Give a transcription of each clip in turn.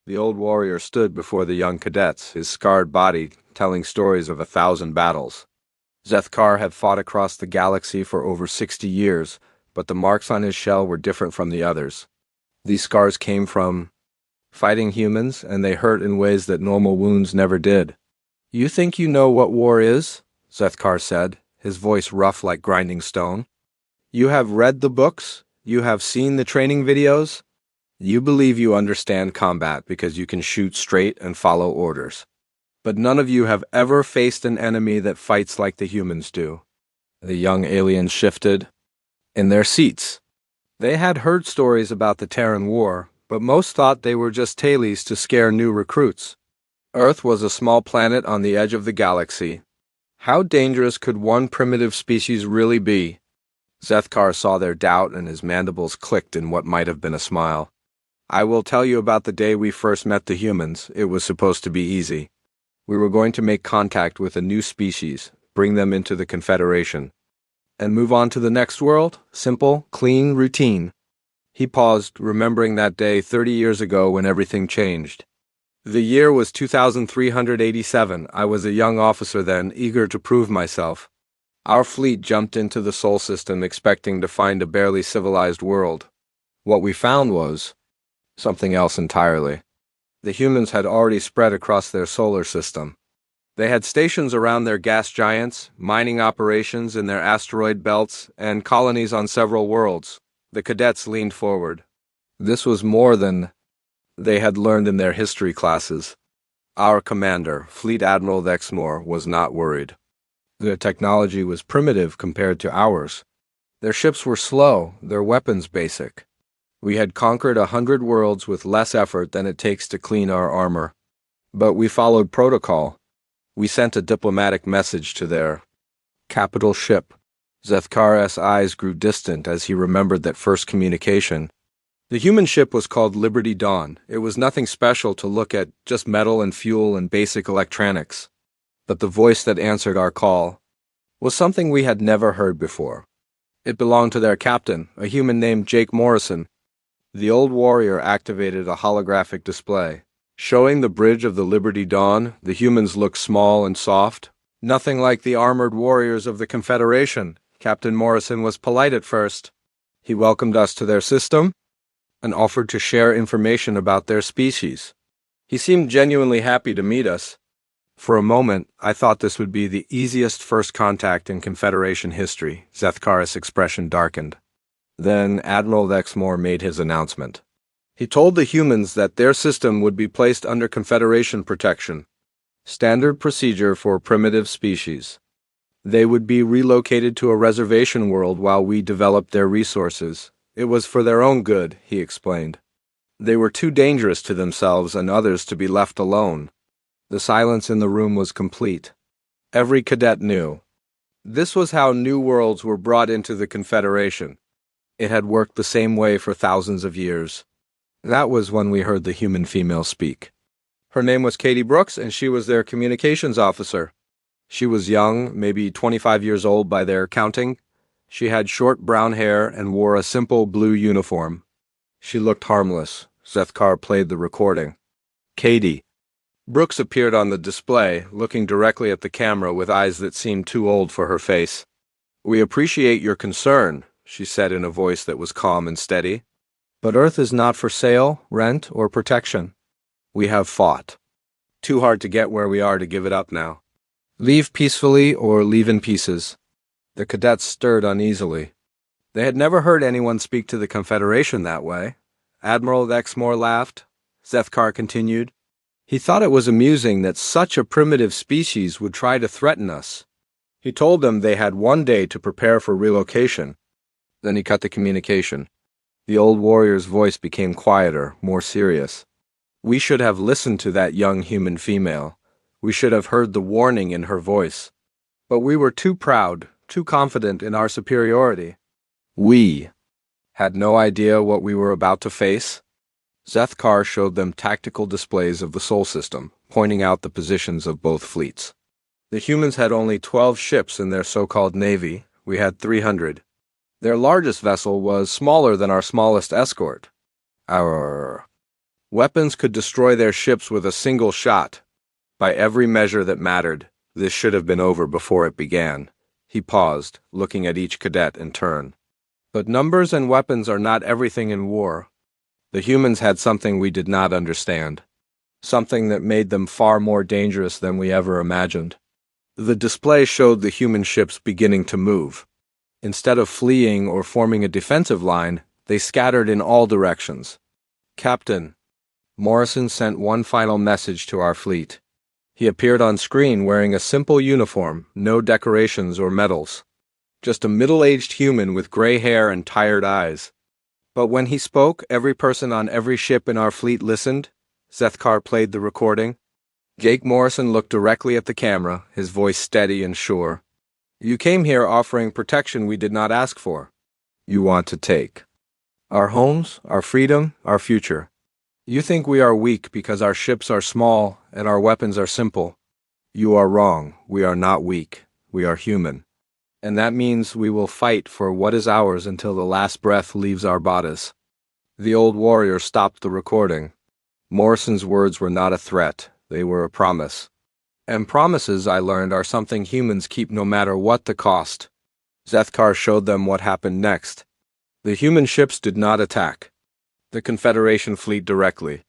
The old warrior stood before the young cadets, his scarred body telling stories of 1,000 battles. Zethkar had fought across the galaxy for over 60 years, but the marks on his shell were different from the others. These scars came from fighting humans, and they hurt in ways that normal wounds never did. "You think you know what war is?" Zethkar said, his voice rough like grinding stone. "You have read the books? You have seen the training videos? You believe you understand combat because you can shoot straight and follow orders. But none of you have ever faced an enemy that fights like the humans do." The young aliens shifted in their seats. They had heard stories about the Terran War, but most thought they were just tales to scare new recruits. Earth was a small planet on the edge of the galaxy. How dangerous could one primitive species really be? Zethkar saw their doubt and his mandibles clicked in what might have been a smile. "I will tell you about the day we first met the humans. It was supposed to be easy. We were going to make contact with a new species, bring them into the Confederation, and move on to the next world. Simple, clean, routine." He paused, remembering that day 30 years ago when everything changed. The year was 2387. I was a young officer then, eager to prove myself. Our fleet jumped into the Sol system expecting to find a barely civilized world. What we found was something else entirely. The humans had already spread across their solar system. They had stations around their gas giants, mining operations in their asteroid belts, and colonies on several worlds. The cadets leaned forward. This was more than they had learned in their history classes. Our commander, Fleet Admiral Dexmore, was not worried. Their technology was primitive compared to ours. Their ships were slow, their weapons basic. We had conquered 100 worlds with less effort than it takes to clean our armor. But we followed protocol. We sent a diplomatic message to their capital ship. Zethkar's eyes grew distant as he remembered that first communication. The human ship was called Liberty Dawn. It was nothing special to look at, just metal and fuel and basic electronics. But the voice that answered our call was something we had never heard before. It belonged to their captain, a human named Jake Morrison. The old warrior activated a holographic display. Showing the bridge of the Liberty Dawn, the humans looked small and soft. Nothing like the armored warriors of the Confederation. Captain Morrison was polite at first. He welcomed us to their system and offered to share information about their species. He seemed genuinely happy to meet us. For a moment, I thought this would be the easiest first contact in Confederation history. Zethkar's expression darkened. Then Admiral Dexmore made his announcement. He told the humans that their system would be placed under Confederation protection, standard procedure for primitive species. They would be relocated to a reservation world while we developed their resources. It was for their own good, he explained. They were too dangerous to themselves and others to be left alone. The silence in the room was complete. Every cadet knew. This was how new worlds were brought into the Confederation. It had worked the same way for thousands of years. That was when we heard the human female speak. Her name was Katie Brooks, and she was their communications officer. She was young, maybe 25 years old by their counting. She had short brown hair and wore a simple blue uniform. She looked harmless. Zethkar played the recording. "Katie." Brooks appeared on the display, looking directly at the camera with eyes that seemed too old for her face. "We appreciate your concern," she said in a voice that was calm and steady. "But Earth is not for sale, rent, or protection. We have fought. Too hard to get where we are to give it up now. Leave peacefully or leave in pieces." The cadets stirred uneasily. They had never heard anyone speak to the Confederation that way. Admiral Dexmore laughed. Zethkar continued. He thought it was amusing that such a primitive species would try to threaten us. He told them they had one day to prepare for relocation. Then he cut the communication. The old warrior's voice became quieter, more serious. We should have listened to that young human female. We should have heard the warning in her voice. But we were too proud, too confident in our superiority. We had no idea what we were about to face. Zethkar showed them tactical displays of the Sol system, pointing out the positions of both fleets. The humans had only 12 ships in their so-called navy. We had 300. Their largest vessel was smaller than our smallest escort. Our Weapons could destroy their ships with a single shot. By every measure that mattered, this should have been over before it began. He paused, looking at each cadet in turn. But numbers and weapons are not everything in war. The humans had something we did not understand. Something that made them far more dangerous than we ever imagined. The display showed the human ships beginning to move. Instead of fleeing or forming a defensive line, they scattered in all directions. "Captain," Morrison sent one final message to our fleet. He appeared on screen wearing a simple uniform, no decorations or medals. Just a middle-aged human with gray hair and tired eyes. But when he spoke, every person on every ship in our fleet listened. Zethkar played the recording. Jake Morrison looked directly at the camera, his voice steady and sure. "You came here offering protection we did not ask for. You want to take our homes, our freedom, our future. You think we are weak because our ships are small and our weapons are simple. You are wrong. We are not weak. We are human. And that means we will fight for what is ours until the last breath leaves our bodies." The old warrior stopped the recording. Morrison's words were not a threat. They were a promise. And promises, I learned, are something humans keep no matter what the cost. Zethkar showed them what happened next. The human ships did not attack the Confederation fleet directly.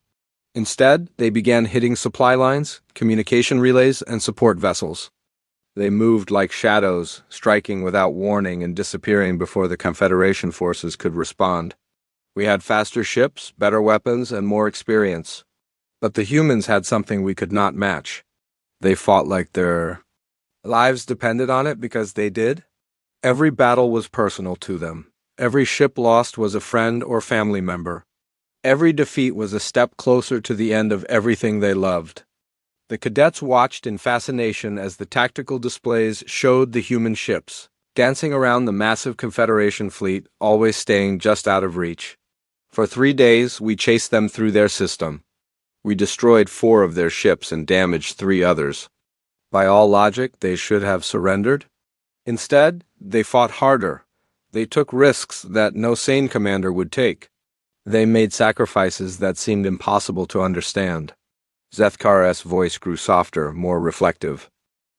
Instead, they began hitting supply lines, communication relays, and support vessels. They moved like shadows, striking without warning and disappearing before the Confederation forces could respond. We had faster ships, better weapons, and more experience. But the humans had something we could not match. They fought like their lives depended on it because they did. Every battle was personal to them. Every ship lost was a friend or family member. Every defeat was a step closer to the end of everything they loved. The cadets watched in fascination as the tactical displays showed the human ships, dancing around the massive Confederation fleet, always staying just out of reach. For 3 days, we chased them through their system. We destroyed 4 of their ships and damaged 3 others. By all logic, they should have surrendered. Instead, they fought harder. They took risks that no sane commander would take. They made sacrifices that seemed impossible to understand. Zethkar's voice grew softer, more reflective.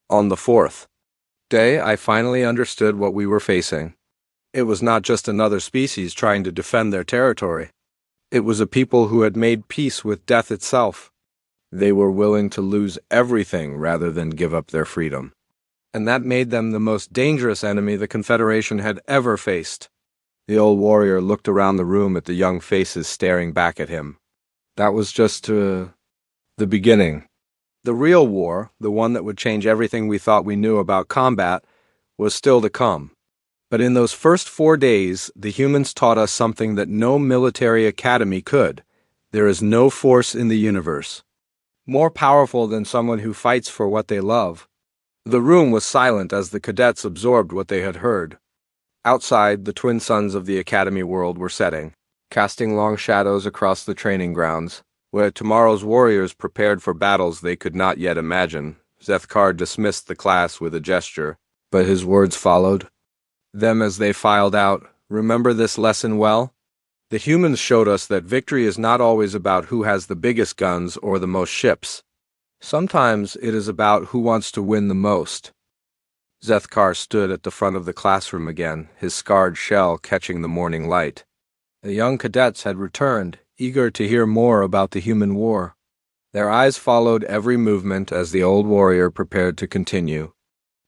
On the 4th day, I finally understood what we were facing. It was not just another species trying to defend their territory. It was a people who had made peace with death itself. They were willing to lose everything rather than give up their freedom. And that made them the most dangerous enemy the Confederation had ever faced. The old warrior looked around the room at the young faces staring back at him. That was just the beginning. The real war, the one that would change everything we thought we knew about combat, was still to come. But in those first 4 days, the humans taught us something that no military academy could. There is no force in the universe more powerful than someone who fights for what they love. The room was silent as the cadets absorbed what they had heard. Outside, the twin suns of the academy world were setting, casting long shadows across the training grounds, where tomorrow's warriors prepared for battles they could not yet imagine. Zethkar dismissed the class with a gesture, but his words followed them as they filed out. Remember this lesson well? The humans showed us that victory is not always about who has the biggest guns or the most ships. Sometimes it is about who wants to win the most. Zethkar stood at the front of the classroom again, his scarred shell catching the morning light. The young cadets had returned, eager to hear more about the human war. Their eyes followed every movement as the old warrior prepared to continue.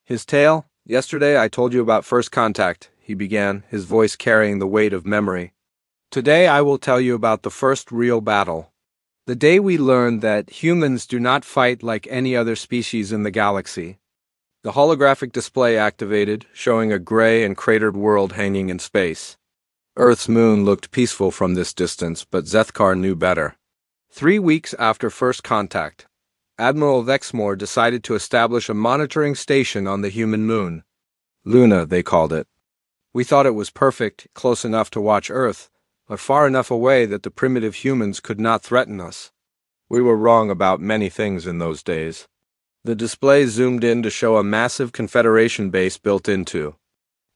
His tale? Yesterday I told you about first contact, he began, his voice carrying the weight of memory. Today I will tell you about the first real battle. The day we learned that humans do not fight like any other species in the galaxy. The holographic display activated, showing a gray and cratered world hanging in space. Earth's moon looked peaceful from this distance, but Zethkar knew better. 3 weeks after first contact, Admiral Vexmore decided to establish a monitoring station on the human moon. Luna, they called it. We thought it was perfect, close enough to watch Earth, but far enough away that the primitive humans could not threaten us. We were wrong about many things in those days. The display zoomed in to show a massive Confederation base built into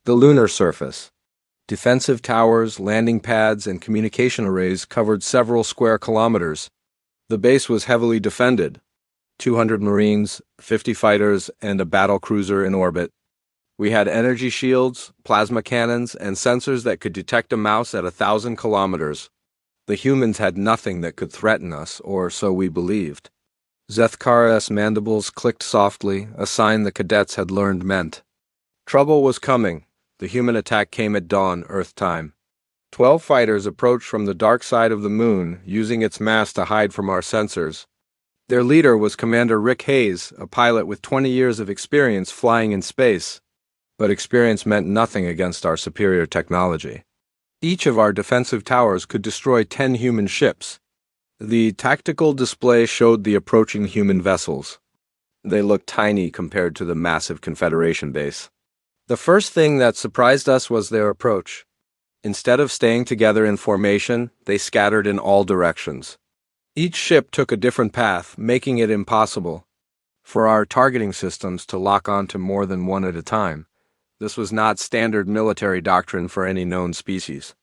the lunar surface. Defensive towers, landing pads, and communication arrays covered several square kilometers. The base was heavily defended. 200 Marines, 50 fighters, and a battle cruiser in orbit. We had energy shields, plasma cannons, and sensors that could detect a mouse at 1,000 kilometers. The humans had nothing that could threaten us, or so we believed. Zethkar's mandibles clicked softly, a sign the cadets had learned meant. Trouble was coming. The human attack came at dawn, Earth time. 12 fighters approached from the dark side of the moon, using its mass to hide from our sensors. Their leader was Commander Rick Hayes, a pilot with 20 years of experience flying in space. But experience meant nothing against our superior technology. Each of our defensive towers could destroy 10 human ships. The tactical display showed the approaching human vessels. They looked tiny compared to the massive Confederation base. The first thing that surprised us was their approach. Instead of staying together in formation, they scattered in all directions. Each ship took a different path, making it impossible for our targeting systems to lock onto more than one at a time. This was not standard military doctrine for any known species.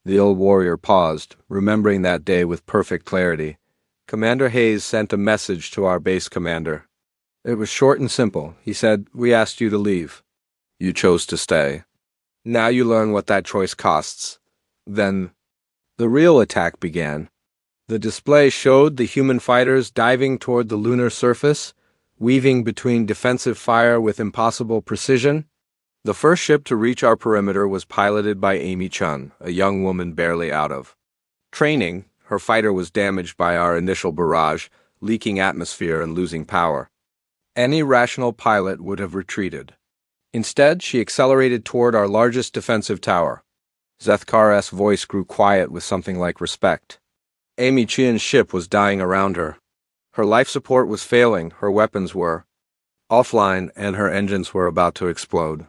The old warrior paused, remembering that day with perfect clarity. Commander Hayes sent a message to our base commander. It was short and simple. He said, "We asked you to leave. You chose to stay. Now you learn what that choice costs." Then, the real attack began. The display showed the human fighters diving toward the lunar surface, weaving between defensive fire with impossible precision. The first ship to reach our perimeter was piloted by Amy Chun, a young woman barely out of training. Her fighter was damaged by our initial barrage, leaking atmosphere and losing power. Any rational pilot would have retreated. Instead, she accelerated toward our largest defensive tower. Zethkar's voice grew quiet with something like respect. Amy Chian's ship was dying around her. Her life support was failing, her weapons were offline, and her engines were about to explode.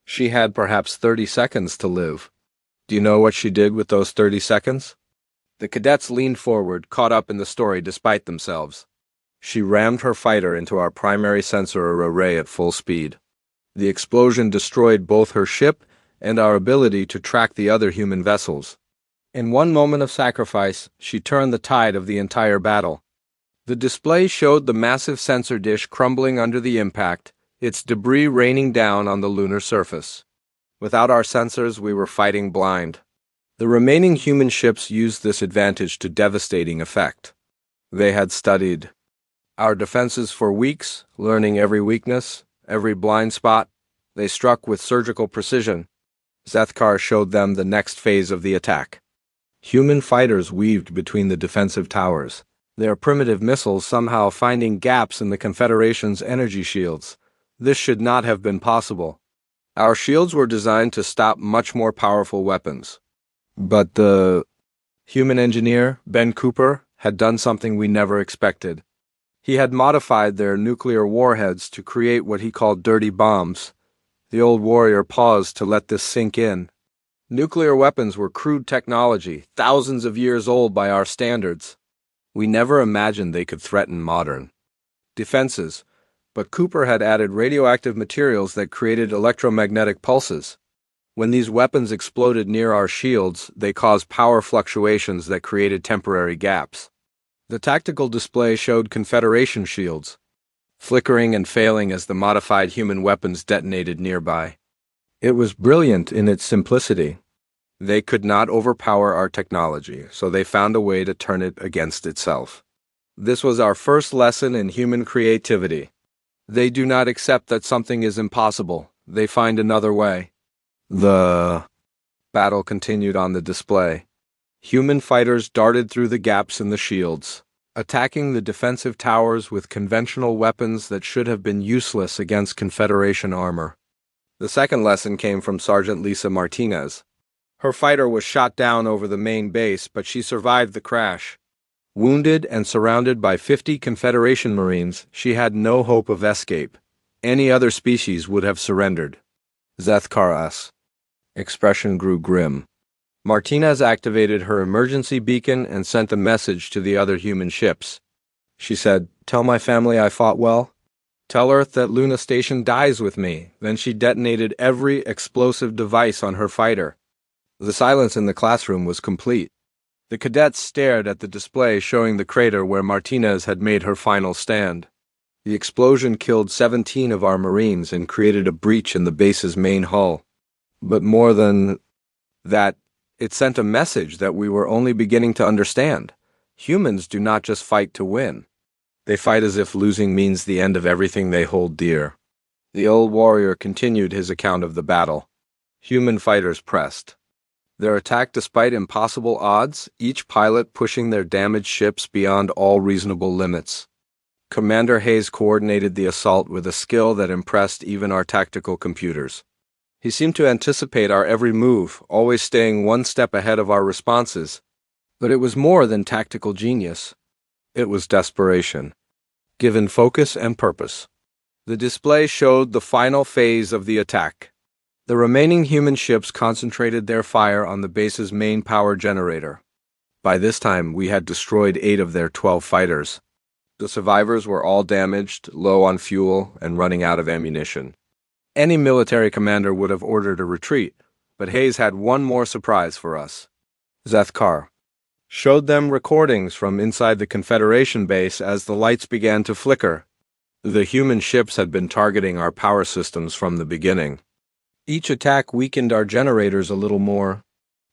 She had perhaps 30 seconds to live. Do you know what she did with those 30 seconds? The cadets leaned forward, caught up in the story despite themselves. She rammed her fighter into our primary sensor array at full speed. The explosion destroyed both her ship and our ability to track the other human vessels. In one moment of sacrifice, she turned the tide of the entire battle. The display showed the massive sensor dish crumbling under the impact, its debris raining down on the lunar surface. Without our sensors, we were fighting blind. The remaining human ships used this advantage to devastating effect. They had studied our defenses for weeks, learning every weakness, every blind spot. They struck with surgical precision. Zethkar showed them the next phase of the attack. Human fighters weaved between the defensive towers, their primitive missiles somehow finding gaps in the Confederation's energy shields. This should not have been possible. Our shields were designed to stop much more powerful weapons. But the human engineer, Ben Cooper, had done something we never expected. He had modified their nuclear warheads to create what he called dirty bombs. The old warrior paused to let this sink in. Nuclear weapons were crude technology, thousands of years old by our standards. We never imagined they could threaten modern defenses, but Cooper had added radioactive materials that created electromagnetic pulses. When these weapons exploded near our shields, they caused power fluctuations that created temporary gaps. The tactical display showed Confederation shields, flickering and failing as the modified human weapons detonated nearby. It was brilliant in its simplicity. They could not overpower our technology, so they found a way to turn it against itself. This was our first lesson in human creativity. They do not accept that something is impossible. They find another way. The battle continued on the display. Human fighters darted through the gaps in the shields, attacking the defensive towers with conventional weapons that should have been useless against Confederation armor. The second lesson came from Sergeant Lisa Martinez. Her fighter was shot down over the main base, but she survived the crash. Wounded and surrounded by 50 Confederation Marines, she had no hope of escape. Any other species would have surrendered. Zethkar's expression grew grim. Martinez activated her emergency beacon and sent a message to the other human ships. She said, "Tell my family I fought well. Tell Earth that Luna Station dies with me." Then she detonated every explosive device on her fighter. The silence in the classroom was complete. The cadets stared at the display showing the crater where Martinez had made her final stand. The explosion killed 17 of our Marines and created a breach in the base's main hull. But more than that, it sent a message that we were only beginning to understand. Humans do not just fight to win. They fight as if losing means the end of everything they hold dear. The old warrior continued his account of the battle. Human fighters pressed their attack despite impossible odds, each pilot pushing their damaged ships beyond all reasonable limits. Commander Hayes coordinated the assault with a skill that impressed even our tactical computers. He seemed to anticipate our every move, always staying one step ahead of our responses. But it was more than tactical genius. It was desperation, given focus and purpose. The display showed the final phase of the attack. The remaining human ships concentrated their fire on the base's main power generator. By this time, we had destroyed 8 of their 12 fighters. The survivors were all damaged, low on fuel, and running out of ammunition. Any military commander would have ordered a retreat, but Hayes had one more surprise for us. Zethkar showed them recordings from inside the Confederation base as the lights began to flicker. The human ships had been targeting our power systems from the beginning. Each attack weakened our generators a little more.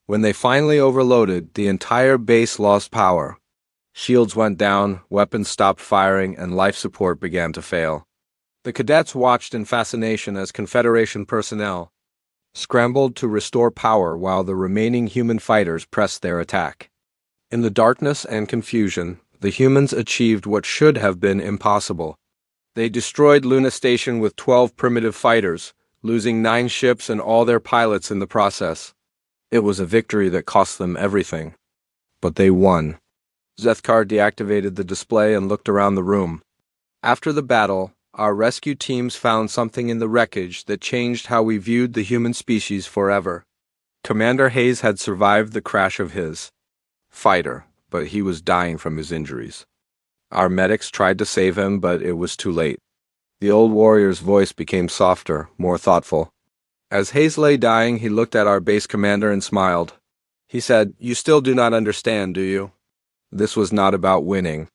When they finally overloaded, the entire base lost power. Shields went down, weapons stopped firing, and life support began to fail. The cadets watched in fascination as Confederation personnel scrambled to restore power while the remaining human fighters pressed their attack. In the darkness and confusion, the humans achieved what should have been impossible. They destroyed Luna Station with 12 primitive fighters, losing 9 ships and all their pilots in the process. It was a victory that cost them everything. But they won. Zethkar deactivated the display and looked around the room. After the battle, our rescue teams found something in the wreckage that changed how we viewed the human species forever. Commander Hayes had survived the crash of his fighter, but he was dying from his injuries. Our medics tried to save him, but it was too late. The old warrior's voice became softer, more thoughtful. As Hayes lay dying, he looked at our base commander and smiled. He said, "You still do not understand, do you? This was not about winning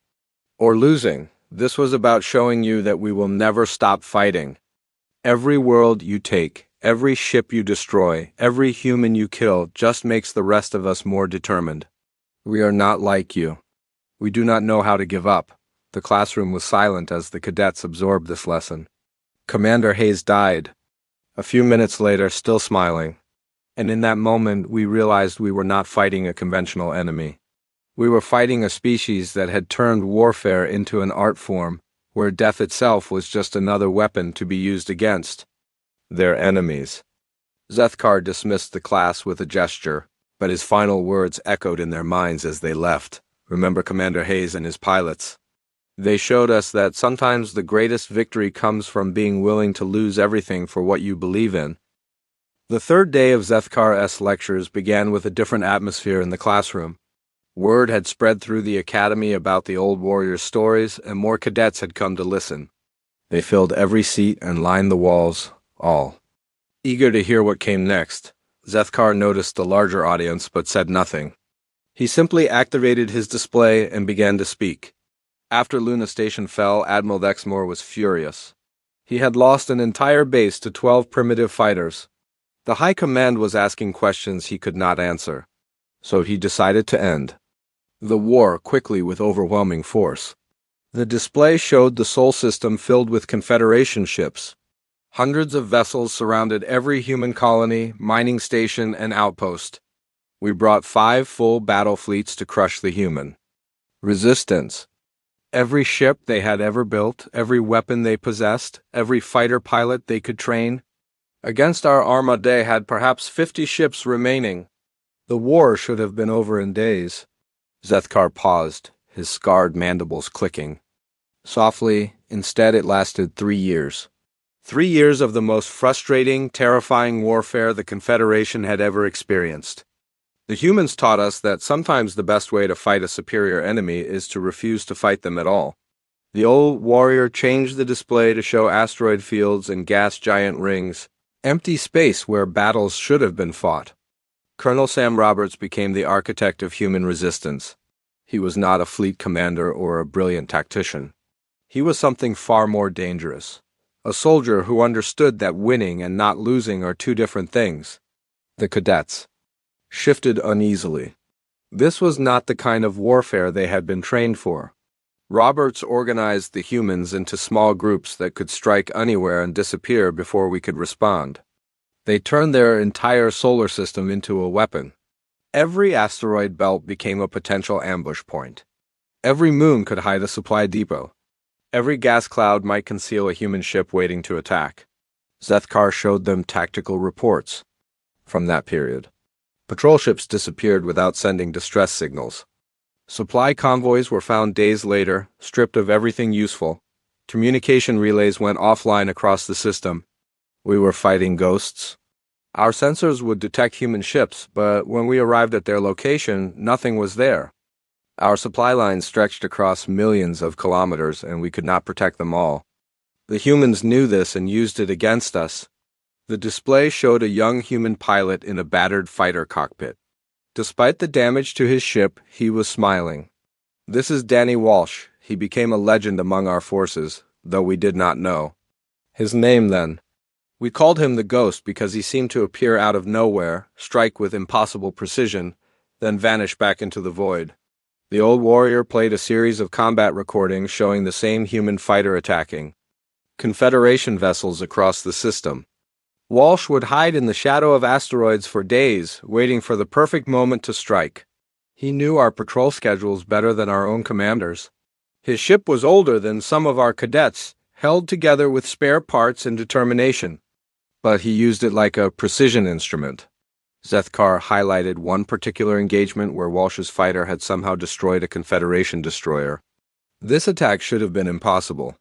or losing. This was about showing you that we will never stop fighting. Every world you take, every ship you destroy, every human you kill just makes the rest of us more determined. We are not like you. We do not know how to give up." The classroom was silent as the cadets absorbed this lesson. Commander Hayes died. A few minutes later, still smiling. And in that moment, we realized we were not fighting a conventional enemy. We were fighting a species that had turned warfare into an art form, where death itself was just another weapon to be used against their enemies. Zethkar dismissed the class with a gesture, but his final words echoed in their minds as they left. Remember Commander Hayes and his pilots. They showed us that sometimes the greatest victory comes from being willing to lose everything for what you believe in. The third day of Zethkar's lectures began with a different atmosphere in the classroom. Word had spread through the academy about the old warrior's stories, and more cadets had come to listen. They filled every seat and lined the walls, all eager to hear what came next. Zethkar noticed the larger audience but said nothing. He simply activated his display and began to speak. After Luna Station fell, Admiral Exmoor was furious. He had lost an entire base to 12 primitive fighters. The High Command was asking questions he could not answer, so he decided to end the war quickly with overwhelming force. The display showed the Sol system filled with Confederation ships. Hundreds of vessels surrounded every human colony, mining station, and outpost. We brought 5 full battle fleets to crush the human resistance. Every ship they had ever built, every weapon they possessed, every fighter pilot they could train. Against our armada had perhaps 50 ships remaining. The war should have been over in days. Zethkar paused, his scarred mandibles clicking. Softly, instead it lasted 3 years. 3 years of the most frustrating, terrifying warfare the Confederation had ever experienced. The humans taught us that sometimes the best way to fight a superior enemy is to refuse to fight them at all. The old warrior changed the display to show asteroid fields and gas giant rings, empty space where battles should have been fought. Colonel Sam Roberts became the architect of human resistance. He was not a fleet commander or a brilliant tactician. He was something far more dangerous. A soldier who understood that winning and not losing are two different things. The cadets shifted uneasily. This was not the kind of warfare they had been trained for. Roberts organized the humans into small groups that could strike anywhere and disappear before we could respond. They turned their entire solar system into a weapon. Every asteroid belt became a potential ambush point. Every moon could hide a supply depot. Every gas cloud might conceal a human ship waiting to attack. Zethkar showed them tactical reports from that period. Patrol ships disappeared without sending distress signals. Supply convoys were found days later, stripped of everything useful. Communication relays went offline across the system. We were fighting ghosts. Our sensors would detect human ships, but when we arrived at their location, nothing was there. Our supply lines stretched across millions of kilometers, and we could not protect them all. The humans knew this and used it against us. The display showed a young human pilot in a battered fighter cockpit. Despite the damage to his ship, he was smiling. "This is Danny Walsh. He became a legend among our forces, though we did not know his name then. We called him the Ghost because he seemed to appear out of nowhere, strike with impossible precision, then vanish back into the void." The old warrior played a series of combat recordings showing the same human fighter attacking Confederation vessels across the system. Walsh would hide in the shadow of asteroids for days, waiting for the perfect moment to strike. He knew our patrol schedules better than our own commanders. His ship was older than some of our cadets, held together with spare parts and determination. But he used it like a precision instrument. Zethkar highlighted one particular engagement where Walsh's fighter had somehow destroyed a Confederation destroyer. This attack should have been impossible.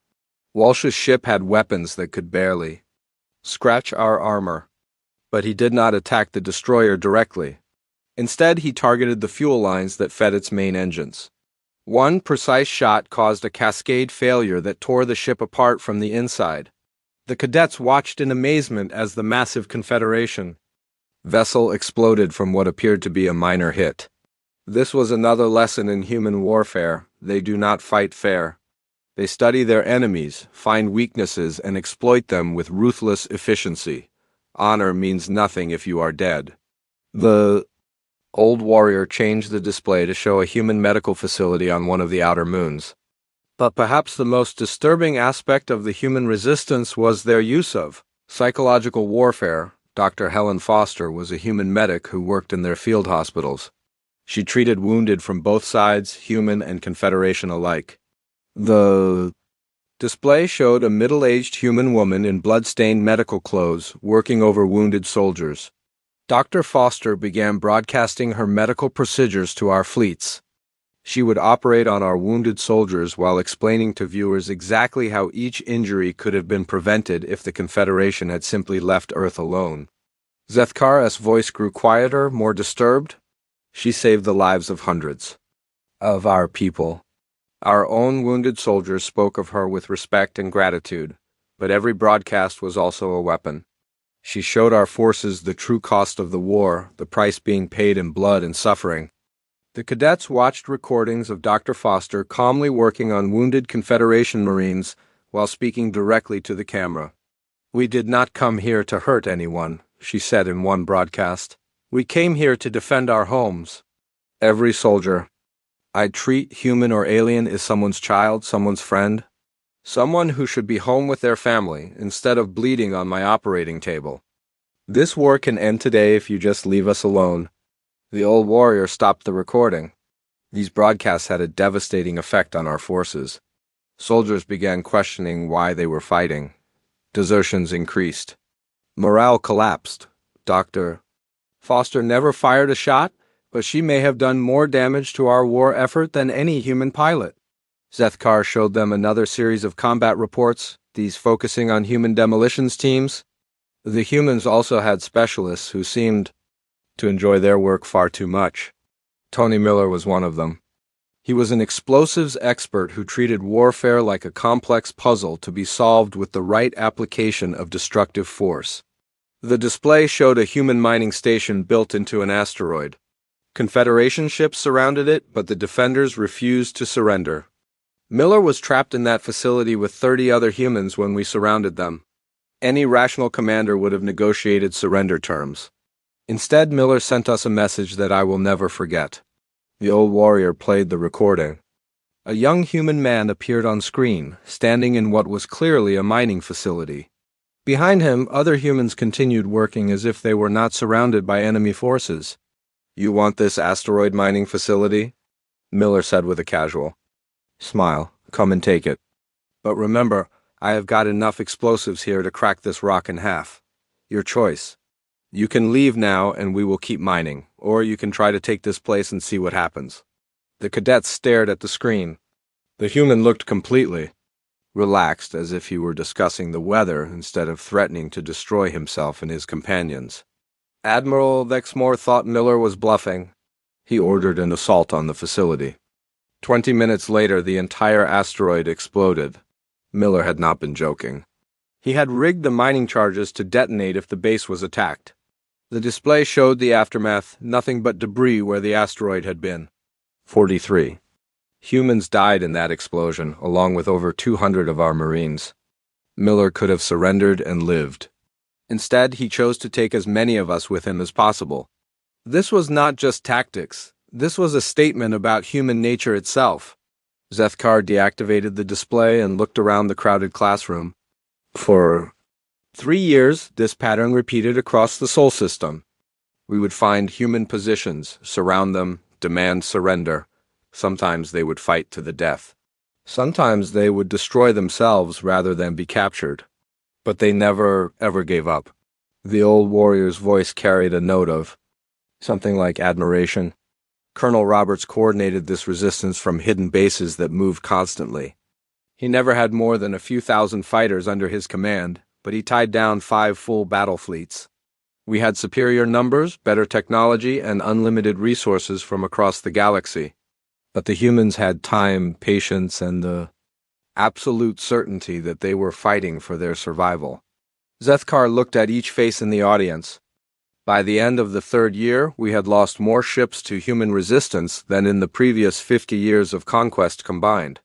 Walsh's ship had weapons that could barely scratch our armor. But he did not attack the destroyer directly. Instead, he targeted the fuel lines that fed its main engines. One precise shot caused a cascade failure that tore the ship apart from the inside. The cadets watched in amazement as the massive Confederation vessel exploded from what appeared to be a minor hit. This was another lesson in human warfare. They do not fight fair. They study their enemies, find weaknesses, and exploit them with ruthless efficiency. Honor means nothing if you are dead. The old warrior changed the display to show a human medical facility on one of the outer moons. But perhaps the most disturbing aspect of the human resistance was their use of psychological warfare. Dr. Helen Foster was a human medic who worked in their field hospitals. She treated wounded from both sides, human and Confederation alike. The display showed a middle-aged human woman in blood-stained medical clothes working over wounded soldiers. Dr. Foster began broadcasting her medical procedures to our fleets. She would operate on our wounded soldiers while explaining to viewers exactly how each injury could have been prevented if the Confederation had simply left Earth alone. Zethkar's voice grew quieter, more disturbed. She saved the lives of hundreds of our people. Our own wounded soldiers spoke of her with respect and gratitude, but every broadcast was also a weapon. She showed our forces the true cost of the war, the price being paid in blood and suffering. The cadets watched recordings of Dr. Foster calmly working on wounded Confederation Marines while speaking directly to the camera. "We did not come here to hurt anyone," she said in one broadcast. "We came here to defend our homes." Every soldier I treat, human or alien, is someone's child, someone's friend, someone who should be home with their family instead of bleeding on my operating table. This war can end today if you just leave us alone. The old warrior stopped the recording. These broadcasts had a devastating effect on our forces. Soldiers began questioning why they were fighting. Desertions increased. Morale collapsed. Dr. Foster never fired a shot, but she may have done more damage to our war effort than any human pilot. Zethkar showed them another series of combat reports, these focusing on human demolitions teams. The humans also had specialists who seemed to enjoy their work far too much. Tony Miller was one of them. He was an explosives expert who treated warfare like a complex puzzle to be solved with the right application of destructive force. The display showed a human mining station built into an asteroid. Confederation ships surrounded it, but the defenders refused to surrender. Miller was trapped in that facility with 30 other humans when we surrounded them. Any rational commander would have negotiated surrender terms. Instead, Miller sent us a message that I will never forget. The old warrior played the recording. A young human man appeared on screen, standing in what was clearly a mining facility. Behind him, other humans continued working as if they were not surrounded by enemy forces. "You want this asteroid mining facility?" Miller said with a casual smile. "Come and take it. But remember, I have got enough explosives here to crack this rock in half. Your choice. You can leave now and we will keep mining, or you can try to take this place and see what happens." The cadets stared at the screen. The human looked completely relaxed, as if he were discussing the weather instead of threatening to destroy himself and his companions. Admiral Vexmore thought Miller was bluffing. He ordered an assault on the facility. 20 minutes later, the entire asteroid exploded. Miller had not been joking. He had rigged the mining charges to detonate if the base was attacked. The display showed the aftermath, nothing but debris where the asteroid had been. 43. Humans died in that explosion, along with over 200 of our Marines. Miller could have surrendered and lived. Instead, he chose to take as many of us with him as possible. This was not just tactics. This was a statement about human nature itself. Zethkar deactivated the display and looked around the crowded classroom. For 3 years, this pattern repeated across the Sol system. We would find human positions, surround them, demand surrender. Sometimes they would fight to the death. Sometimes they would destroy themselves rather than be captured. But they never, ever gave up. The old warrior's voice carried a note of something like admiration. Colonel Roberts coordinated this resistance from hidden bases that moved constantly. He never had more than a few thousand fighters under his command, but he tied down 5 full battle fleets. We had superior numbers, better technology, and unlimited resources from across the galaxy. But the humans had time, patience, and the absolute certainty that they were fighting for their survival. Zethkar looked at each face in the audience. By the end of the 3rd year, we had lost more ships to human resistance than in the previous 50 years of conquest combined.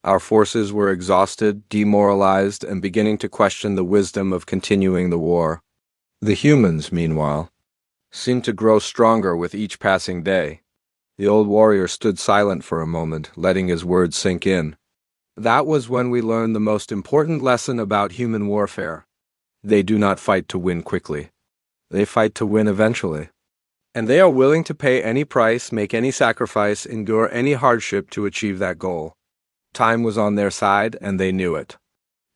Our forces were exhausted, demoralized, and beginning to question the wisdom of continuing the war. The humans, meanwhile, seemed to grow stronger with each passing day. The old warrior stood silent for a moment, letting his words sink in. That was when we learned the most important lesson about human warfare. They do not fight to win quickly. They fight to win eventually. And they are willing to pay any price, make any sacrifice, endure any hardship to achieve that goal. Time was on their side, and they knew it.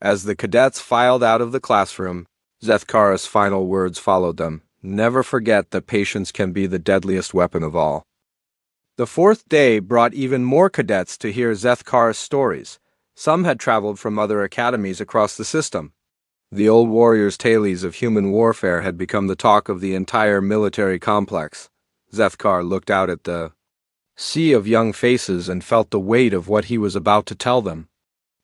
As the cadets filed out of the classroom, Zethkar's final words followed them. Never forget that patience can be the deadliest weapon of all. The 4th day brought even more cadets to hear Zethkar's stories. Some had traveled from other academies across the system. The old warrior's tales of human warfare had become the talk of the entire military complex. Zethkar looked out at the sea of young faces and felt the weight of what he was about to tell them.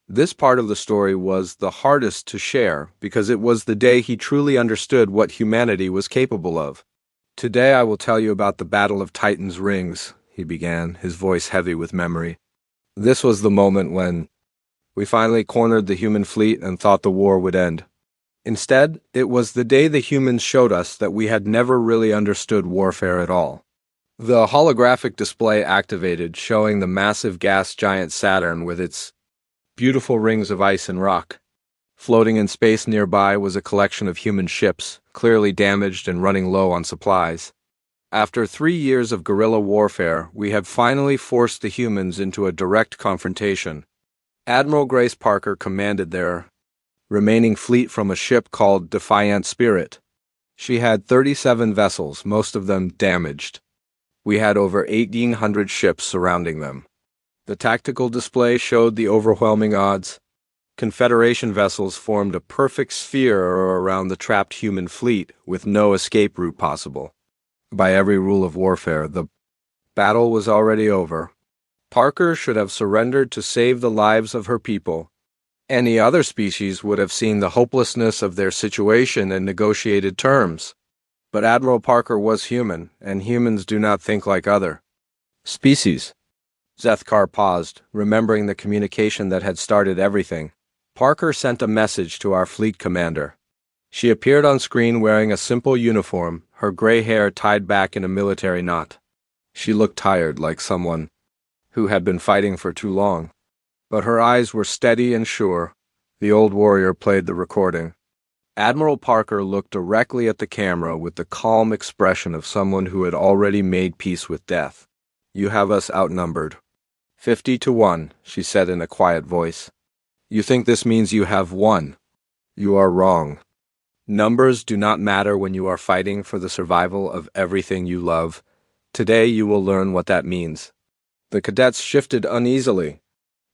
This part of the story was the hardest to share because it was the day he truly understood what humanity was capable of. "Today I will tell you about the Battle of Titan's Rings," he began, his voice heavy with memory. "This was the moment when we finally cornered the human fleet and thought the war would end. Instead, it was the day the humans showed us that we had never really understood warfare at all." The holographic display activated, showing the massive gas giant Saturn with its beautiful rings of ice and rock. Floating in space nearby was a collection of human ships, clearly damaged and running low on supplies. After 3 years of guerrilla warfare, we had finally forced the humans into a direct confrontation. Admiral Grace Parker commanded their remaining fleet from a ship called Defiant Spirit. She had 37 vessels, most of them damaged. We had over 1,800 ships surrounding them. The tactical display showed the overwhelming odds. Confederation vessels formed a perfect sphere around the trapped human fleet, with no escape route possible. By every rule of warfare, the battle was already over. Parker should have surrendered to save the lives of her people. Any other species would have seen the hopelessness of their situation and negotiated terms. But Admiral Parker was human, and humans do not think like other species. Zethkar paused, remembering the communication that had started everything. Parker sent a message to our fleet commander. She appeared on screen wearing a simple uniform, her gray hair tied back in a military knot. She looked tired, like someone who had been fighting for too long. But her eyes were steady and sure. The old warrior played the recording. Admiral Parker looked directly at the camera with the calm expression of someone who had already made peace with death. "You have us outnumbered. 50-1, she said in a quiet voice. "You think this means you have won? You are wrong. Numbers do not matter when you are fighting for the survival of everything you love. Today you will learn what that means." The cadets shifted uneasily.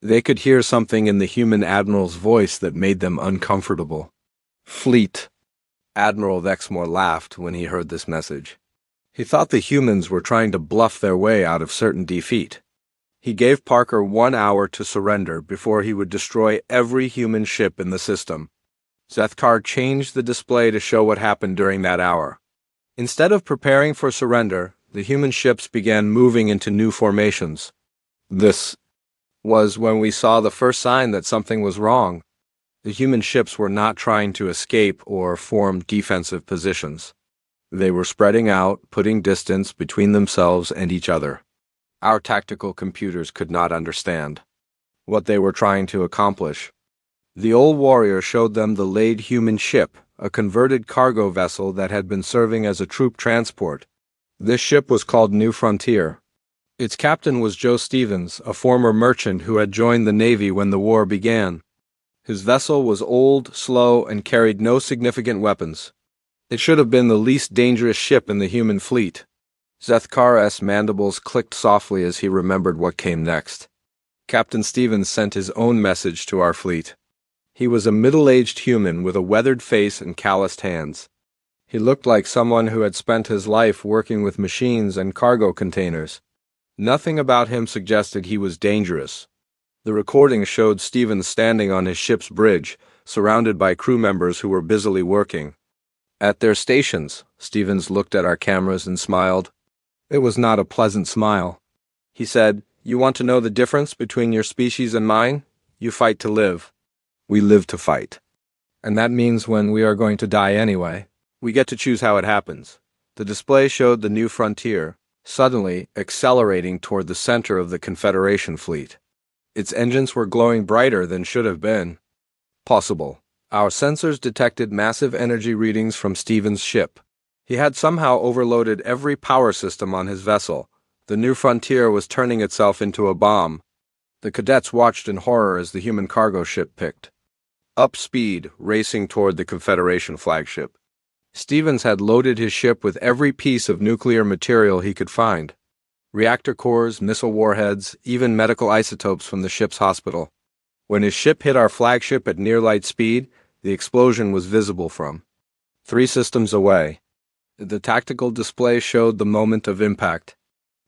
They could hear something in the human admiral's voice that made them uncomfortable. "Fleet." Admiral Vexmore laughed when he heard this message. He thought the humans were trying to bluff their way out of certain defeat. He gave Parker 1 hour to surrender before he would destroy every human ship in the system. Zethkar changed the display to show what happened during that hour. Instead of preparing for surrender, the human ships began moving into new formations. This was when we saw the first sign that something was wrong. The human ships were not trying to escape or form defensive positions. They were spreading out, putting distance between themselves and each other. Our tactical computers could not understand what they were trying to accomplish. The old warrior showed them the laid human ship, a converted cargo vessel that had been serving as a troop transport. This ship was called New Frontier. Its captain was Joe Stevens, a former merchant who had joined the Navy when the war began. His vessel was old, slow, and carried no significant weapons. It should have been the least dangerous ship in the human fleet. Zethkar's mandibles clicked softly as he remembered what came next. Captain Stevens sent his own message to our fleet. He was a middle-aged human with a weathered face and calloused hands. He looked like someone who had spent his life working with machines and cargo containers. Nothing about him suggested he was dangerous. The recording showed Stevens standing on his ship's bridge, surrounded by crew members who were busily working. At their stations, Stevens looked at our cameras and smiled. It was not a pleasant smile. He said, "You want to know the difference between your species and mine? You fight to live. We live to fight. And that means when we are going to die anyway, we get to choose how it happens." The display showed the New Frontier, suddenly accelerating toward the center of the Confederation fleet. Its engines were glowing brighter than should have been possible. Our sensors detected massive energy readings from Stevens' ship. He had somehow overloaded every power system on his vessel. The New Frontier was turning itself into a bomb. The cadets watched in horror as the human cargo ship picked up speed, racing toward the Confederation flagship. Stevens had loaded his ship with every piece of nuclear material he could find. Reactor cores, missile warheads, even medical isotopes from the ship's hospital. When his ship hit our flagship at near-light speed, the explosion was visible from 3 systems away. The tactical display showed the moment of impact.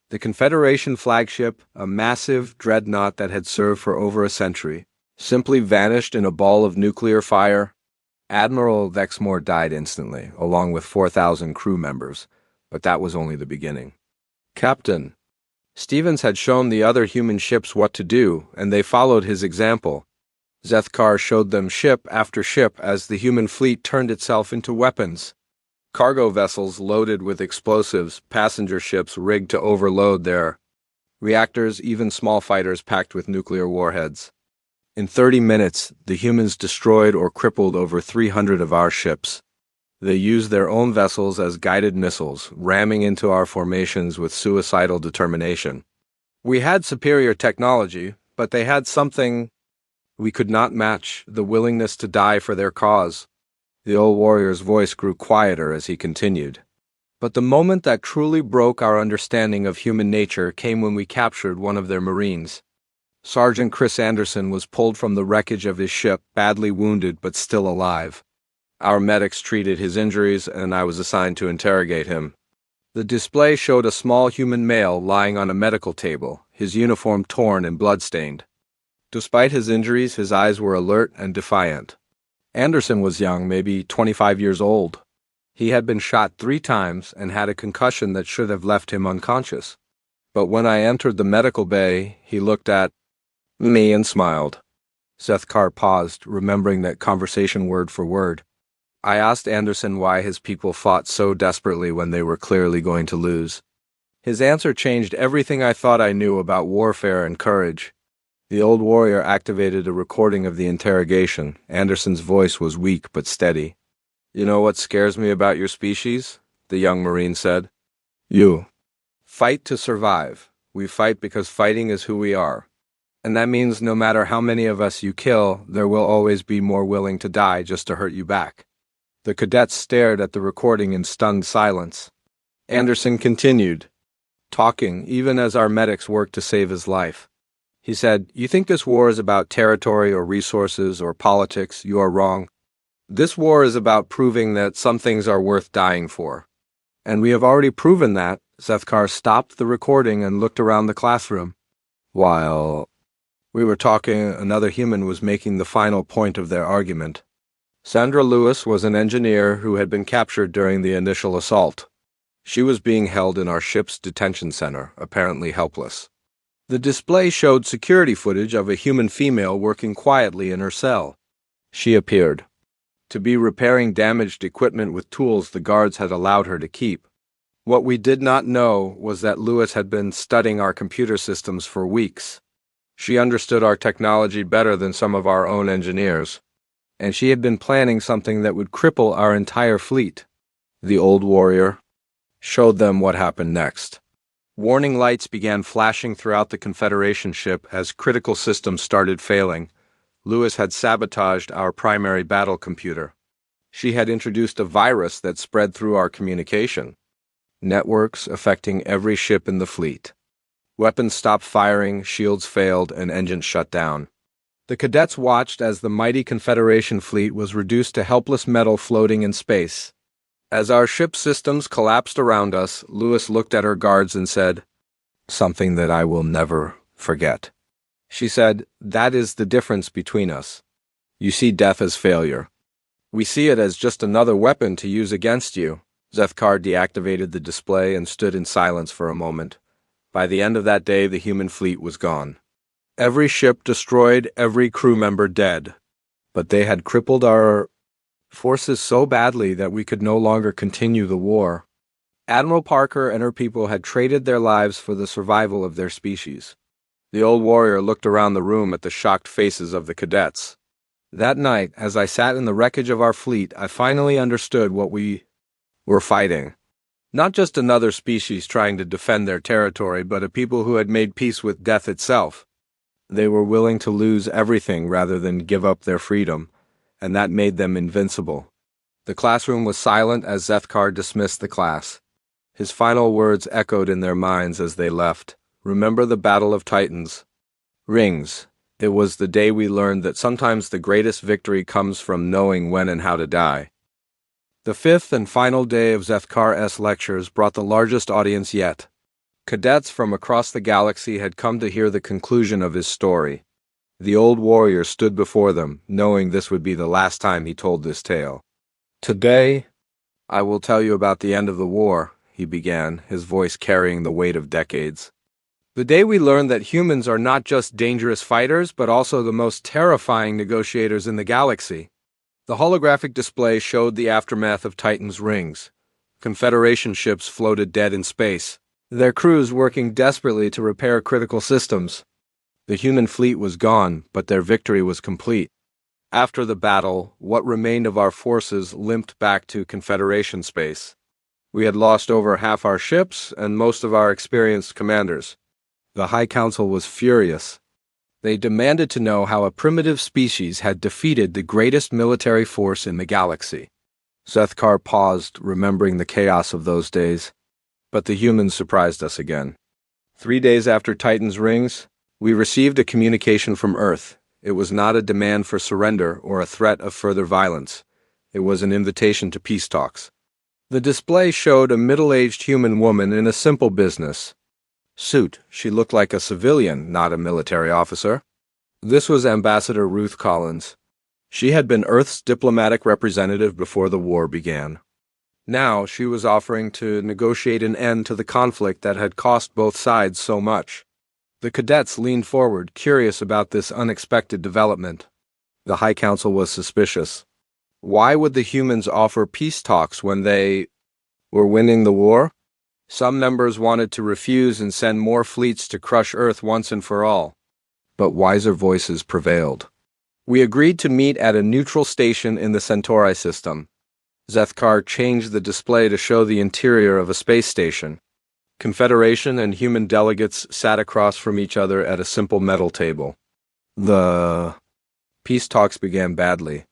The Confederation flagship, a massive dreadnought that had served for over a century, simply vanished in a ball of nuclear fire. Admiral Vexmore died instantly, along with 4,000 crew members, but that was only the beginning. "Captain." Stevens had shown the other human ships what to do, and they followed his example. Zethkar showed them ship after ship as the human fleet turned itself into weapons. Cargo vessels loaded with explosives, passenger ships rigged to overload their reactors, even small fighters packed with nuclear warheads. In 30 minutes, the humans destroyed or crippled over 300 of our ships. They used their own vessels as guided missiles, ramming into our formations with suicidal determination. We had superior technology, but they had something we could not match: the willingness to die for their cause. The old warrior's voice grew quieter as he continued. But the moment that truly broke our understanding of human nature came when we captured one of their Marines. Sergeant Chris Anderson was pulled from the wreckage of his ship, badly wounded but still alive. Our medics treated his injuries, and I was assigned to interrogate him. The display showed a small human male lying on a medical table, his uniform torn and blood-stained. Despite his injuries, his eyes were alert and defiant. Anderson was young, maybe 25 years old. He had been shot 3 times and had a concussion that should have left him unconscious. But when I entered the medical bay, he looked at me and smiled. Zethkar paused, remembering that conversation word for word. I asked Anderson why his people fought so desperately when they were clearly going to lose. His answer changed everything I thought I knew about warfare and courage. The old warrior activated a recording of the interrogation. Anderson's voice was weak but steady. You know what scares me about your species? The young Marine said. You. Fight to survive. We fight because fighting is who we are. And that means no matter how many of us you kill, there will always be more willing to die just to hurt you back. The cadets stared at the recording in stunned silence. Anderson continued, talking even as our medics worked to save his life. He said, "You think this war is about territory or resources or politics? You are wrong. This war is about proving that some things are worth dying for. And we have already proven that." Zethkar stopped the recording and looked around the classroom. While we were talking, another human was making the final point of their argument. Sandra Lewis was an engineer who had been captured during the initial assault. She was being held in our ship's detention center, apparently helpless. The display showed security footage of a human female working quietly in her cell. She appeared to be repairing damaged equipment with tools the guards had allowed her to keep. What we did not know was that Lewis had been studying our computer systems for weeks. She understood our technology better than some of our own engineers, and she had been planning something that would cripple our entire fleet. The old warrior showed them what happened next. Warning lights began flashing throughout the Confederation ship as critical systems started failing. Lewis had sabotaged our primary battle computer. She had introduced a virus that spread through our communication networks, affecting every ship in the fleet. Weapons stopped firing, shields failed, and engines shut down. The cadets watched as the mighty Confederation fleet was reduced to helpless metal floating in space. As our ship's systems collapsed around us, Lewis looked at her guards and said, "Something that I will never forget." She said, "That is the difference between us. You see death as failure. We see it as just another weapon to use against you." Zethkar deactivated the display and stood in silence for a moment. By the end of that day, the human fleet was gone. Every ship destroyed, every crew member dead. But they had crippled our forces so badly that we could no longer continue the war. Admiral Parker and her people had traded their lives for the survival of their species. The old warrior looked around the room at the shocked faces of the cadets. That night, as I sat in the wreckage of our fleet, I finally understood what we were fighting. Not just another species trying to defend their territory, but a people who had made peace with death itself. They were willing to lose everything rather than give up their freedom, and that made them invincible. The classroom was silent as Zethkar dismissed the class. His final words echoed in their minds as they left. Remember the Battle of Titans. Rings. It was the day we learned that sometimes the greatest victory comes from knowing when and how to die. The fifth and final day of Zethkar's lectures brought the largest audience yet. Cadets from across the galaxy had come to hear the conclusion of his story. The old warrior stood before them, knowing this would be the last time he told this tale. "Today, I will tell you about the end of the war," he began, his voice carrying the weight of decades. "The day we learned that humans are not just dangerous fighters, but also the most terrifying negotiators in the galaxy." The holographic display showed the aftermath of Titan's rings. Confederation ships floated dead in space, their crews working desperately to repair critical systems. The human fleet was gone, but their victory was complete. After the battle, what remained of our forces limped back to Confederation space. We had lost over half our ships and most of our experienced commanders. The High Council was furious. They demanded to know how a primitive species had defeated the greatest military force in the galaxy. Zethkar paused, remembering the chaos of those days. But the humans surprised us again. 3 days after Titan's rings, we received a communication from Earth. It was not a demand for surrender or a threat of further violence. It was an invitation to peace talks. The display showed a middle-aged human woman in a simple business suit. She looked like a civilian, not a military officer. This was Ambassador Ruth Collins. She had been Earth's diplomatic representative before the war began. Now she was offering to negotiate an end to the conflict that had cost both sides so much. The cadets leaned forward, curious about this unexpected development. The High Council was suspicious. Why would the humans offer peace talks when they were winning the war? Some members wanted to refuse and send more fleets to crush Earth once and for all. But wiser voices prevailed. We agreed to meet at a neutral station in the Centauri system. Zethkar changed the display to show the interior of a space station. Confederation and human delegates sat across from each other at a simple metal table. The peace talks began badly.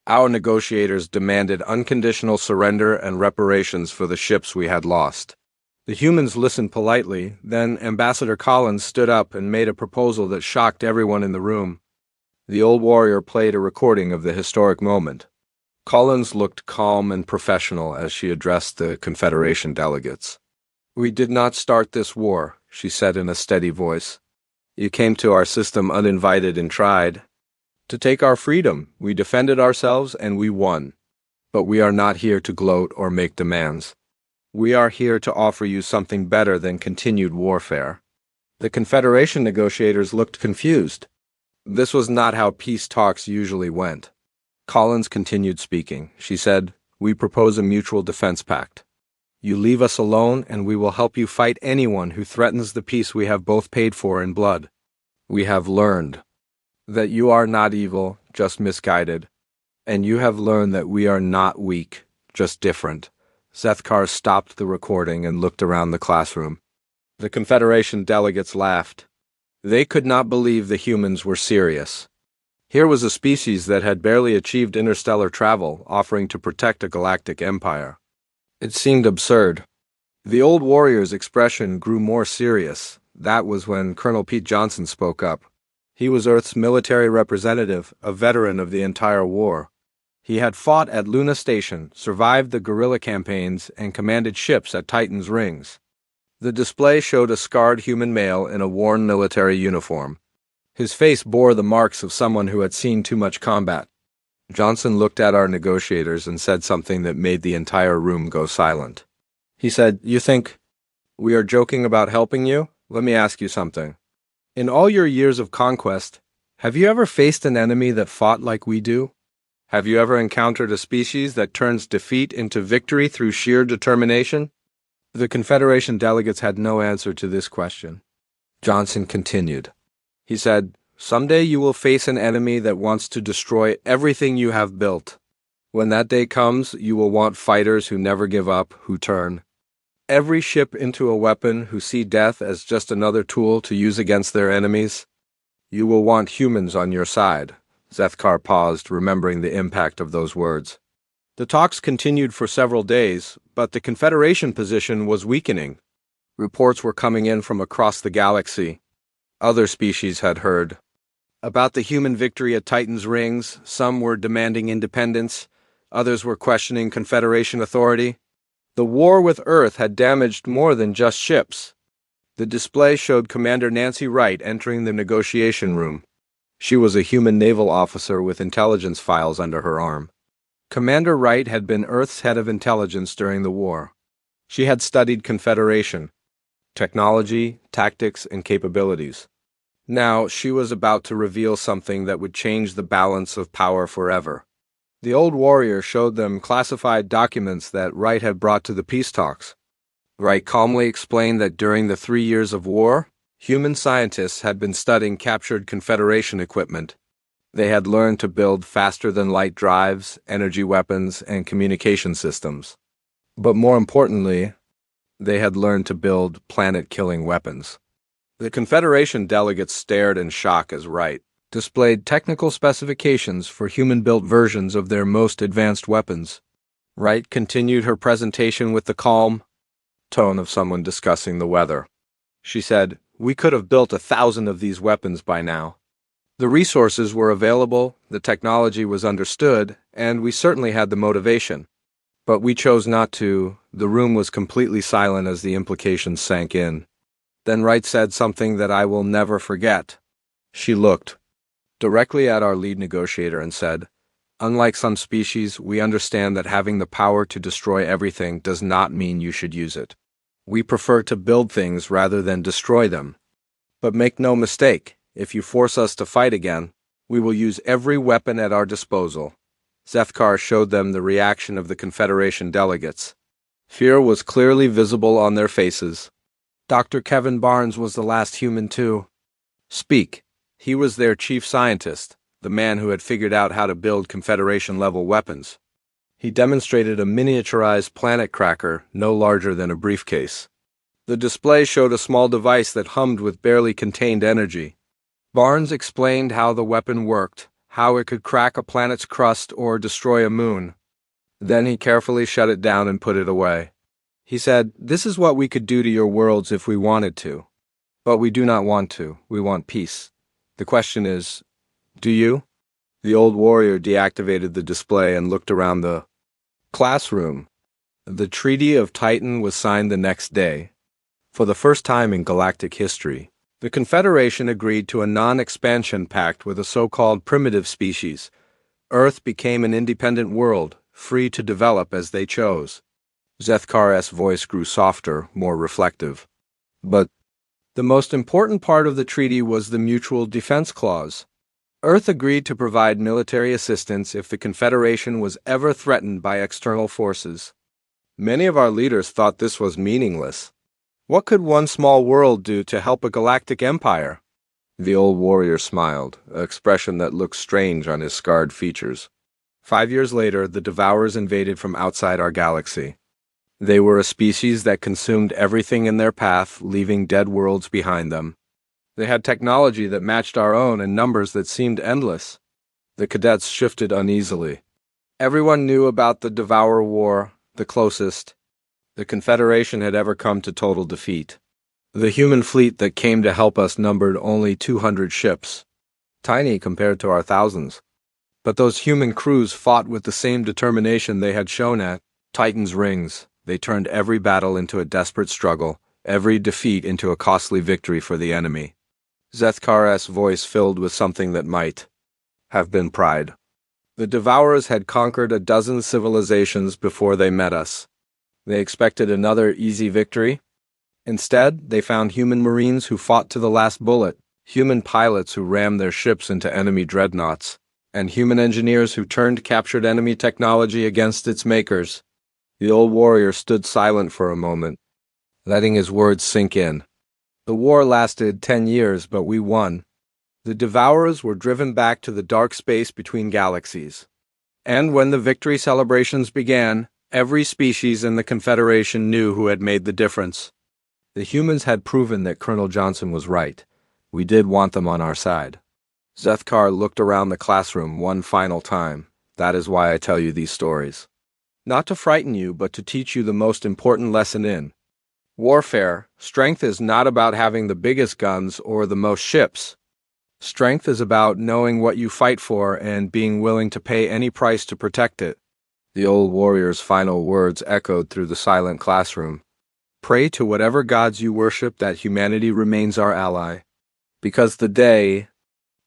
Our negotiators demanded unconditional surrender and reparations for the ships we had lost. The humans listened politely, then Ambassador Collins stood up and made a proposal that shocked everyone in the room. The old warrior played a recording of the historic moment. Collins looked calm and professional as she addressed the Confederation delegates. "We did not start this war," she said in a steady voice. "You came to our system uninvited and tried to take our freedom. We defended ourselves and we won. But we are not here to gloat or make demands. We are here to offer you something better than continued warfare." The Confederation negotiators looked confused. This was not how peace talks usually went. Collins continued speaking. She said, "We propose a mutual defense pact. You leave us alone and we will help you fight anyone who threatens the peace we have both paid for in blood. We have learned that you are not evil, just misguided. And you have learned that we are not weak, just different." Zethkar stopped the recording and looked around the classroom. The Confederation delegates laughed. They could not believe the humans were serious. Here was a species that had barely achieved interstellar travel, offering to protect a galactic empire. It seemed absurd. The old warrior's expression grew more serious. That was when Colonel Pete Johnson spoke up. He was Earth's military representative, a veteran of the entire war. He had fought at Luna Station, survived the guerrilla campaigns, and commanded ships at Titan's rings. The display showed a scarred human male in a worn military uniform. His face bore the marks of someone who had seen too much combat. Johnson looked at our negotiators and said something that made the entire room go silent. He said, "You think we are joking about helping you? Let me ask you something. In all your years of conquest, have you ever faced an enemy that fought like we do? Have you ever encountered a species that turns defeat into victory through sheer determination?" The Confederation delegates had no answer to this question. Johnson continued. He said, "Someday you will face an enemy that wants to destroy everything you have built. When that day comes, you will want fighters who never give up, who turn every ship into a weapon, who see death as just another tool to use against their enemies. You will want humans on your side." Zethkar paused, remembering the impact of those words. The talks continued for several days, but the Confederation position was weakening. Reports were coming in from across the galaxy. Other species had heard about the human victory at Titan's rings. Some were demanding independence. Others were questioning Confederation authority. The war with Earth had damaged more than just ships. The display showed Commander Nancy Wright entering the negotiation room. She was a human naval officer with intelligence files under her arm. Commander Wright had been Earth's head of intelligence during the war. She had studied Confederation, technology, tactics, and capabilities. Now she was about to reveal something that would change the balance of power forever. The old warrior showed them classified documents that Wright had brought to the peace talks. Wright calmly explained that during the 3 years of war, human scientists had been studying captured Confederation equipment. They had learned to build faster-than-light drives, energy weapons, and communication systems. But more importantly, they had learned to build planet-killing weapons. The Confederation delegates stared in shock as Wright displayed technical specifications for human-built versions of their most advanced weapons. Wright continued her presentation with the calm tone of someone discussing the weather. She said, "We could have built 1,000 of these weapons by now. The resources were available, the technology was understood, and we certainly had the motivation. But we chose not to." The room was completely silent as the implications sank in. Then Wright said something that I will never forget. She looked directly at our lead negotiator and said, "Unlike some species, we understand that having the power to destroy everything does not mean you should use it. We prefer to build things rather than destroy them. But make no mistake, if you force us to fight again, we will use every weapon at our disposal." Zethkar showed them the reaction of the Confederation delegates. Fear was clearly visible on their faces. Dr. Kevin Barnes was the last human to speak. He was their chief scientist, the man who had figured out how to build Confederation-level weapons. He demonstrated a miniaturized planet cracker no larger than a briefcase. The display showed a small device that hummed with barely contained energy. Barnes explained how the weapon worked, how it could crack a planet's crust or destroy a moon. Then he carefully shut it down and put it away. He said, "This is what we could do to your worlds if we wanted to. But we do not want to. We want peace. The question is, do you?" The old warrior deactivated the display and looked around the classroom. The Treaty of Titan was signed the next day. For the first time in galactic history, the Confederation agreed to a non-expansion pact with a so-called primitive species. Earth became an independent world, free to develop as they chose. Zethkar's voice grew softer, more reflective. But the most important part of the treaty was the Mutual Defense Clause. Earth agreed to provide military assistance if the Confederation was ever threatened by external forces. Many of our leaders thought this was meaningless. What could one small world do to help a galactic empire? The old warrior smiled, an expression that looked strange on his scarred features. 5 years later, the Devourers invaded from outside our galaxy. They were a species that consumed everything in their path, leaving dead worlds behind them. They had technology that matched our own and numbers that seemed endless. The cadets shifted uneasily. Everyone knew about the Devourer War, the closest the Confederation had ever come to total defeat. The human fleet that came to help us numbered only 200 ships, tiny compared to our thousands. But those human crews fought with the same determination they had shown at Titan's Rings. They turned every battle into a desperate struggle, every defeat into a costly victory for the enemy. Zethkar's voice filled with something that might have been pride. The Devourers had conquered a dozen civilizations before they met us. They expected another easy victory. Instead, they found human marines who fought to the last bullet, human pilots who rammed their ships into enemy dreadnoughts, and human engineers who turned captured enemy technology against its makers. The old warrior stood silent for a moment, letting his words sink in. The war lasted 10 years, but we won. The Devourers were driven back to the dark space between galaxies. And when the victory celebrations began, every species in the Confederation knew who had made the difference. The humans had proven that Colonel Johnson was right. We did want them on our side. Zethkar looked around the classroom one final time. That is why I tell you these stories. Not to frighten you, but to teach you the most important lesson in warfare. Strength is not about having the biggest guns or the most ships. Strength is about knowing what you fight for and being willing to pay any price to protect it. The old warrior's final words echoed through the silent classroom. Pray to whatever gods you worship that humanity remains our ally. Because the day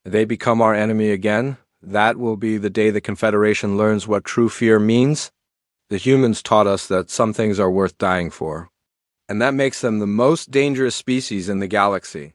they become our enemy again, that will be the day the Confederation learns what true fear means. The humans taught us that some things are worth dying for, and that makes them the most dangerous species in the galaxy.